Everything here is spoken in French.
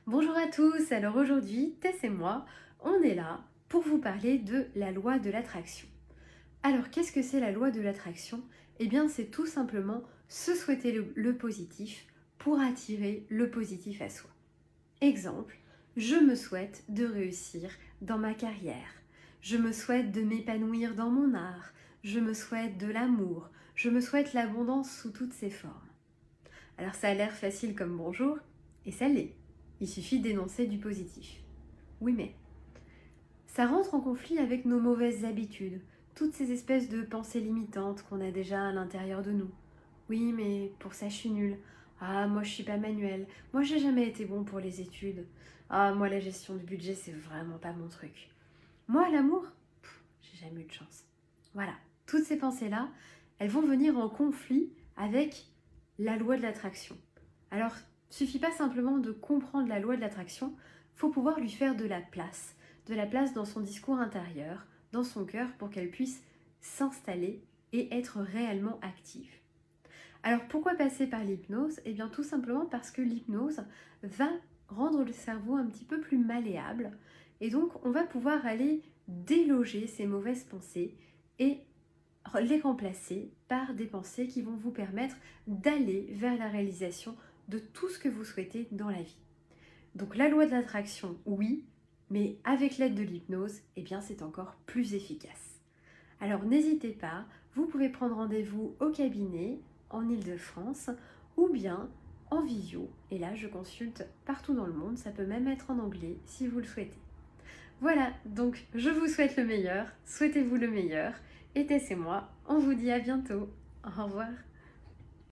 Bonjour à tous, alors aujourd'hui, Tess et moi, on est là pour vous parler de la loi de l'attraction. Alors qu'est-ce que c'est la loi de l'attraction? Eh bien c'est tout simplement se souhaiter le positif pour attirer le positif à soi. Exemple, je me souhaite de réussir dans ma carrière, je me souhaite de m'épanouir dans mon art, je me souhaite de l'amour, je me souhaite l'abondance sous toutes ses formes. Alors ça a l'air facile comme bonjour, et ça l'est. Il suffit d'énoncer du positif. Oui mais, ça rentre en conflit avec nos mauvaises habitudes, toutes ces espèces de pensées limitantes qu'on a déjà à l'intérieur de nous. Oui mais pour ça je suis nulle. Ah moi je suis pas manuel. Moi j'ai jamais été bon pour les études. Ah moi la gestion du budget c'est vraiment pas mon truc. Moi l'amour, j'ai jamais eu de chance. Voilà, toutes ces pensées-là, elles vont venir en conflit avec la loi de l'attraction. Alors, suffit pas simplement de comprendre la loi de l'attraction, faut pouvoir lui faire de la place dans son discours intérieur, dans son cœur, pour qu'elle puisse s'installer et être réellement active. Alors pourquoi passer par l'hypnose? Eh bien tout simplement parce que l'hypnose va rendre le cerveau un petit peu plus malléable et donc on va pouvoir aller déloger ces mauvaises pensées et les remplacer par des pensées qui vont vous permettre d'aller vers la réalisation de tout ce que vous souhaitez dans la vie. Donc la loi de l'attraction, oui, mais avec l'aide de l'hypnose, eh bien c'est encore plus efficace. Alors n'hésitez pas, vous pouvez prendre rendez-vous au cabinet en Île-de-France ou bien en visio. Et là, je consulte partout dans le monde, ça peut même être en anglais si vous le souhaitez. Voilà, donc je vous souhaite le meilleur, souhaitez-vous le meilleur, et Tess et moi, on vous dit à bientôt. Au revoir.